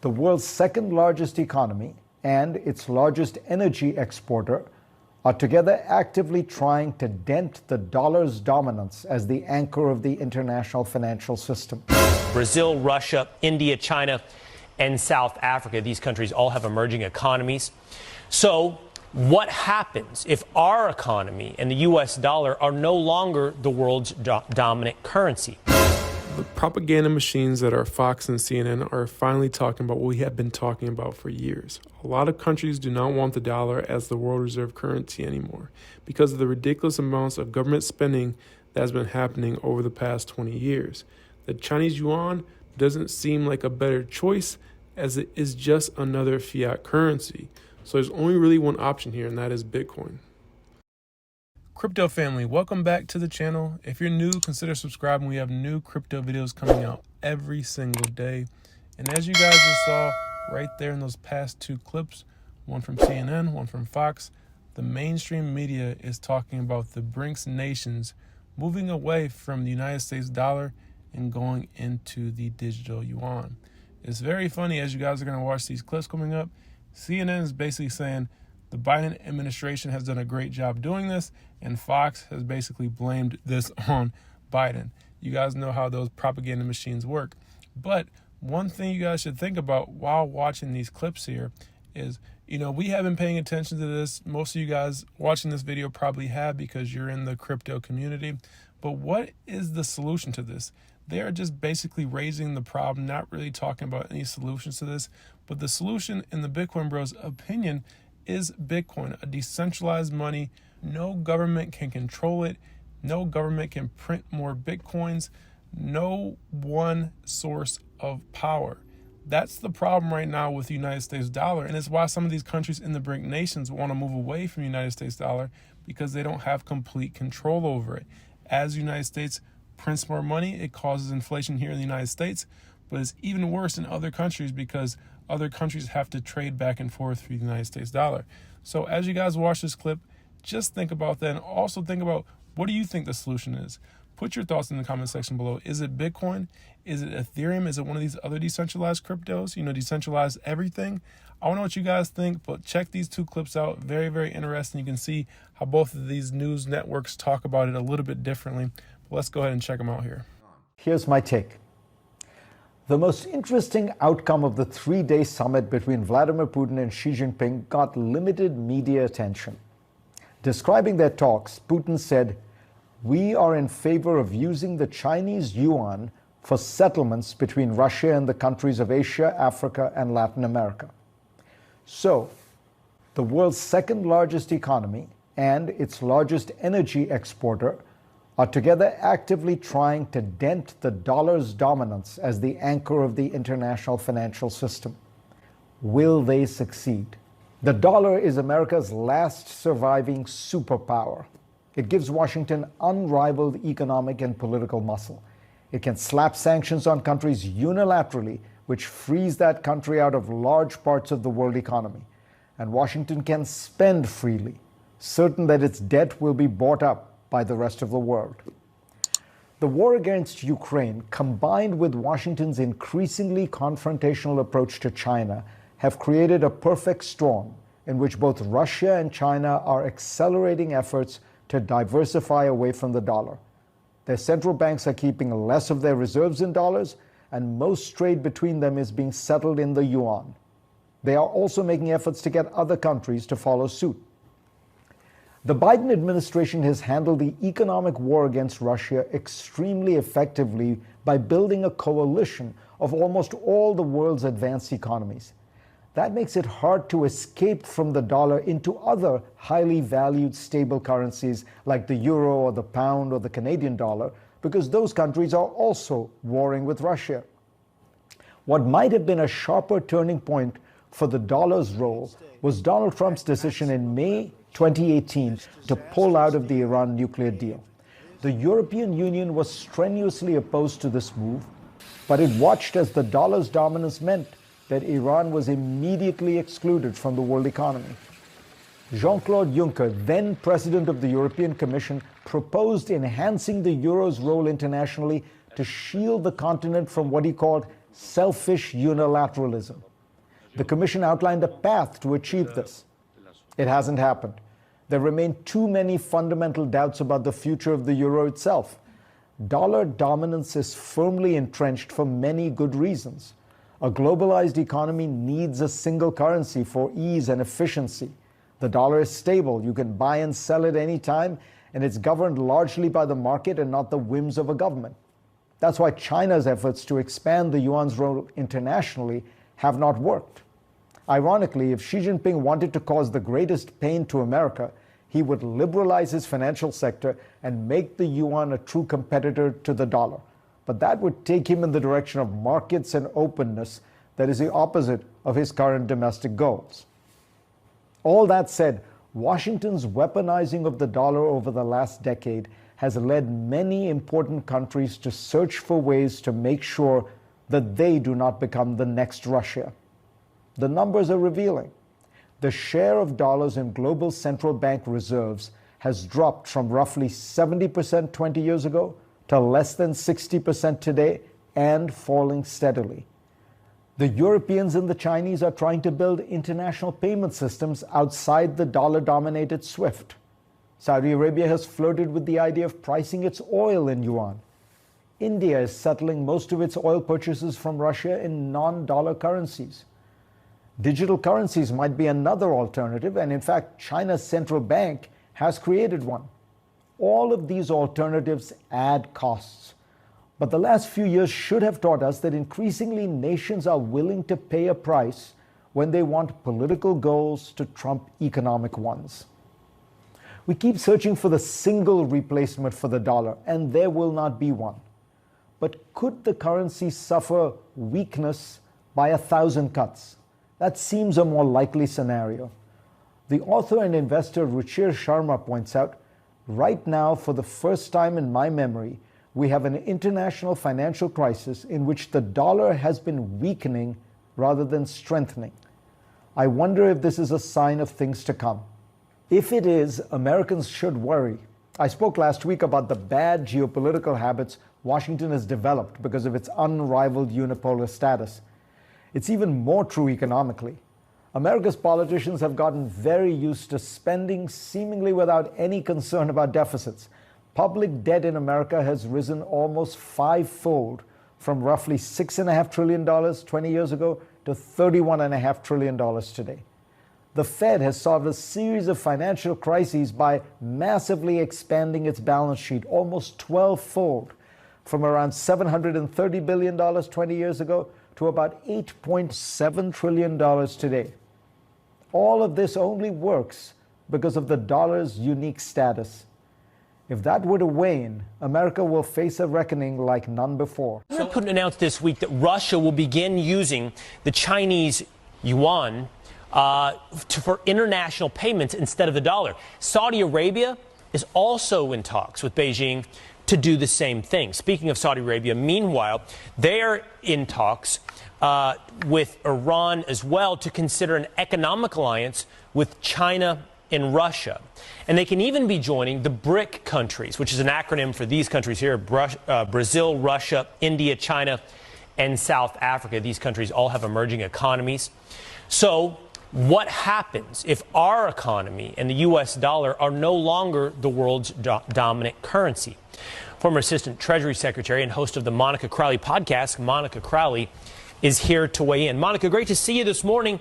the world's second largest economy and its largest energy exporter, are together actively trying to dent the dollar's dominance as the anchor of the international financial system. Brazil, Russia, India, China, and South Africa. These countries all have emerging economies. So what happens if our economy and the U.S. dollar are no longer the world's dominant currency? The propaganda machines that are Fox and CNN are finally talking about what we have been talking about for years. A lot of countries do not want the dollar as the world reserve currency anymore because of the ridiculous amounts of government spending that has been happening over the past 20 years. The Chinese yuan doesn't seem like a better choice as it is just another fiat currency. So there's only really one option here, and that is Bitcoin. Crypto family, welcome back to the channel. If you're new, consider subscribing. We have new crypto videos coming out every single day. And as you guys just saw right there in those past two clips, one from CNN, one from Fox, the mainstream media is talking about the BRICS nations moving away from the United States dollar and going into the digital yuan. It's very funny as you guys are going to watch these clips coming up. CNN is basically saying the Biden administration has done a great job doing this, and Fox has basically blamed this on Biden. You guys know how those propaganda machines work. But one thing you guys should think about while watching these clips here is, we have been paying attention to this. Most of you guys watching this video probably have because you're in the crypto community. But what is the solution to this? They are just basically raising the problem, not really talking about any solutions to this. But the solution, in the Bitcoin Bros' opinion, is Bitcoin, a decentralized money. No government can control it. No government can print more Bitcoins. No one source of power. That's the problem right now with the United States dollar. And it's why some of these countries in the BRIC nations want to move away from the United States dollar because they don't have complete control over it. As the United States prints more money, it causes inflation here in the United States. But it's even worse in other countries because other countries have to trade back and forth for the United States dollar. So as you guys watch this clip, just think about that, and also think about, what do you think the solution is? Put your thoughts in the comment section below. Is it Bitcoin? Is it Ethereum? Is it one of these other decentralized cryptos? Decentralized everything? I want to know what you guys think, but check these two clips out. Very, very interesting. You can see how both of these news networks talk about it a little bit differently. But let's go ahead and check them out here. Here's my take. The most interesting outcome of the three-day summit between Vladimir Putin and Xi Jinping got limited media attention. Describing their talks, Putin said, "We are in favor of using the Chinese yuan for settlements between Russia and the countries of Asia, Africa, and Latin America." So, the world's second largest economy and its largest energy exporter are together actively trying to dent the dollar's dominance as the anchor of the international financial system. Will they succeed? The dollar is America's last surviving superpower. It gives Washington unrivaled economic and political muscle. It can slap sanctions on countries unilaterally, which frees that country out of large parts of the world economy. And Washington can spend freely, certain that its debt will be bought up by the rest of the world. The war against Ukraine, combined with Washington's increasingly confrontational approach to China, have created a perfect storm in which both Russia and China are accelerating efforts to diversify away from the dollar. Their central banks are keeping less of their reserves in dollars, and most trade between them is being settled in the yuan. They are also making efforts to get other countries to follow suit. The Biden administration has handled the economic war against Russia extremely effectively by building a coalition of almost all the world's advanced economies. That makes it hard to escape from the dollar into other highly valued stable currencies like the euro or the pound or the Canadian dollar, because those countries are also warring with Russia. What might have been a sharper turning point for the dollar's role was Donald Trump's decision in May 2018 to pull out of the Iran nuclear deal. The European Union was strenuously opposed to this move, but it watched as the dollar's dominance meant that Iran was immediately excluded from the world economy. Jean-Claude Juncker, then president of the European Commission, proposed enhancing the euro's role internationally to shield the continent from what he called selfish unilateralism. The Commission outlined a path to achieve this. It hasn't happened. There remain too many fundamental doubts about the future of the euro itself. Dollar dominance is firmly entrenched for many good reasons. A globalized economy needs a single currency for ease and efficiency. The dollar is stable. You can buy and sell it any time, and it's governed largely by the market and not the whims of a government. That's why China's efforts to expand the yuan's role internationally have not worked. Ironically, if Xi Jinping wanted to cause the greatest pain to America, he would liberalize his financial sector and make the yuan a true competitor to the dollar. But that would take him in the direction of markets and openness that is the opposite of his current domestic goals. All that said, Washington's weaponizing of the dollar over the last decade has led many important countries to search for ways to make sure that they do not become the next Russia. The numbers are revealing. The share of dollars in global central bank reserves has dropped from roughly 70% 20 years ago to less than 60% today and falling steadily. The Europeans and the Chinese are trying to build international payment systems outside the dollar-dominated SWIFT. Saudi Arabia has flirted with the idea of pricing its oil in yuan. India is settling most of its oil purchases from Russia in non-dollar currencies. Digital currencies might be another alternative, and in fact, China's central bank has created one. All of these alternatives add costs. But the last few years should have taught us that increasingly nations are willing to pay a price when they want political goals to trump economic ones. We keep searching for the single replacement for the dollar, and there will not be one. But could the currency suffer weakness by 1,000 cuts? That seems a more likely scenario. The author and investor Ruchir Sharma points out, right now, for the first time in my memory, we have an international financial crisis in which the dollar has been weakening rather than strengthening. I wonder if this is a sign of things to come. If it is, Americans should worry. I spoke last week about the bad geopolitical habits Washington has developed because of its unrivaled unipolar status. It's even more true economically. America's politicians have gotten very used to spending seemingly without any concern about deficits. Public debt in America has risen almost fivefold, from roughly $6.5 trillion 20 years ago to $31.5 trillion today. The Fed has solved a series of financial crises by massively expanding its balance sheet, almost 12-fold, from around $730 billion 20 years ago to about $8.7 trillion today. All of this only works because of the dollar's unique status. If that were to wane, America will face a reckoning like none before. President Putin announced this week that Russia will begin using the Chinese yuan for international payments instead of the dollar. Saudi Arabia is also in talks with Beijing to do the same thing. Speaking of Saudi Arabia, meanwhile, they're in talks with Iran as well to consider an economic alliance with China and Russia. And they can even be joining the BRIC countries, which is an acronym for these countries here, Brazil, Russia, India, China, and South Africa. These countries all have emerging economies. So what happens if our economy and the U.S. dollar are no longer the world's dominant currency? Former Assistant Treasury Secretary and host of the Monica Crowley podcast, Monica Crowley, is here to weigh in. Monica, great to see you this morning.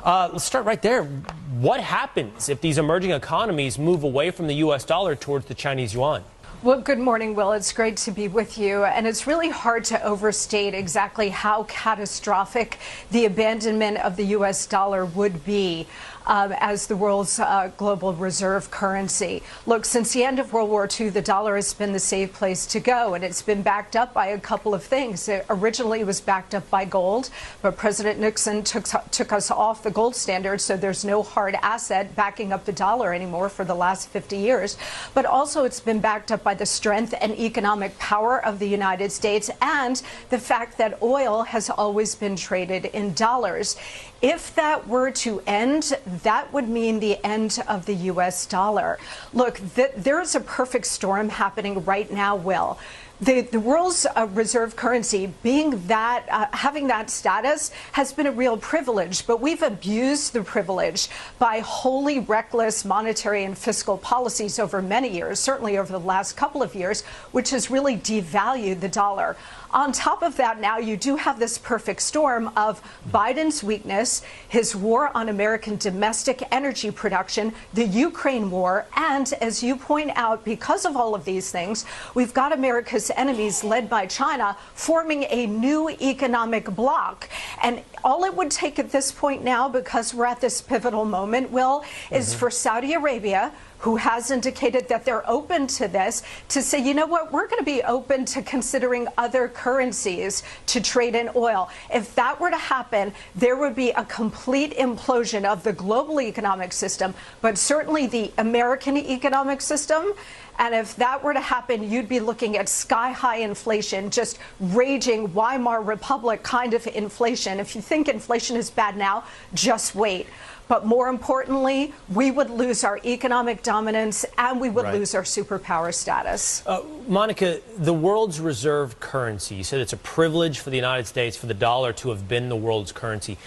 Let's start right there. What happens if these emerging economies move away from the U.S. dollar towards the Chinese yuan? Well, good morning, Will. It's great to be with you. And it's really hard to overstate exactly how catastrophic the abandonment of the U.S. dollar would be as the world's global reserve currency. Look, since the end of World War II, the dollar has been the safe place to go, and it's been backed up by a couple of things. It originally was backed up by gold, but President Nixon took us off the gold standard, so there's no hard asset backing up the dollar anymore for the last 50 years. But also it's been backed up by the strength and economic power of the United States and the fact that oil has always been traded in dollars. If that were to end, that would mean the end of the U.S. dollar. Look, there is a perfect storm happening right now, Will. The world's reserve currency being that, having that status has been a real privilege, but we've abused the privilege by wholly reckless monetary and fiscal policies over many years, certainly over the last couple of years, which has really devalued the dollar. On top of that, now you do have this perfect storm of Biden's weakness, his war on American domestic energy production, the Ukraine war, and as you point out, because of all of these things, we've got America's enemies led by China forming a new economic bloc. And all it would take at this point now, because we're at this pivotal moment, Will, is for Saudi Arabia, who has indicated that they're open to this, to say, you know what, we're going to be open to considering other currencies to trade in oil. If that were to happen, there would be a complete implosion of the global economic system, but certainly the American economic system. And if that were to happen, you'd be looking at sky-high inflation, just raging Weimar Republic kind of inflation. If you think inflation is bad now, just wait. But more importantly, we would lose our economic dominance and we would lose our superpower status. Monica, the world's reserve currency, you said it's a privilege for the United States for the dollar to have been the world's currency.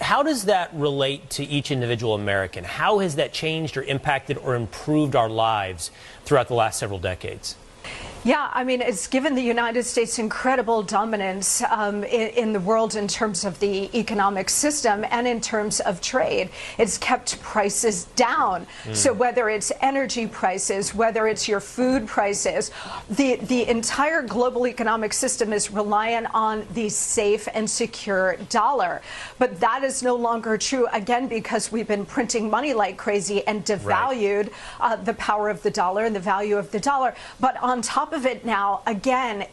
How does that relate to each individual American? How has that changed or impacted or improved our lives throughout the last several decades? Yeah, I mean, it's given the United States incredible dominance in the world in terms of the economic system and in terms of trade. It's kept prices down. So whether it's energy prices, whether it's your food prices, the entire global economic system is reliant on the safe and secure dollar. But that is no longer true, again, because we've been printing money like crazy and devalued the power of the dollar and the value of the dollar. But on top of it now, again,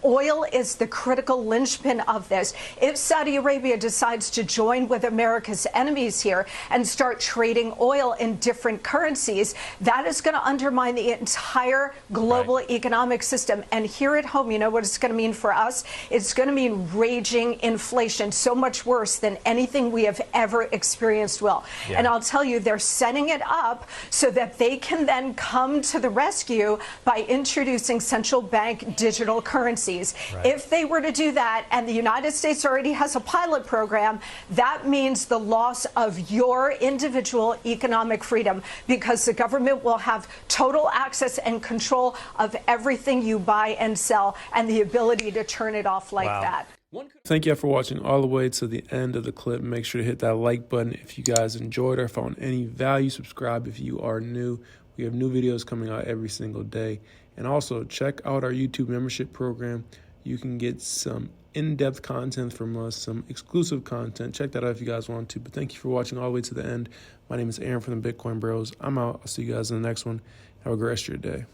oil is the critical linchpin of this. If Saudi Arabia decides to join with America's enemies here and start trading oil in different currencies, that is going to undermine the entire global economic system. And here at home, you know what it's going to mean for us? It's going to mean raging inflation, so much worse than anything we have ever experienced, Will. And I'll tell you, they're setting it up so that they can then come to the rescue by introducing central bank digital currencies. If they were to do that, and the United States already has a pilot program, that means the loss of your individual economic freedom, because the government will have total access and control of everything you buy and sell and the ability to turn it off like that. Thank you for watching all the way to the end of the clip. Make sure to hit that like button if you guys enjoyed or found any value. Subscribe if you are new. We have new videos coming out every single day. And also check out our YouTube membership program. You can get some in-depth content from us, some exclusive content. Check that out if you guys want to. But thank you for watching all the way to the end. My name is Aaron from the Bitcoin Bros. I'm out. I'll see you guys in the next one. Have a great rest of your day.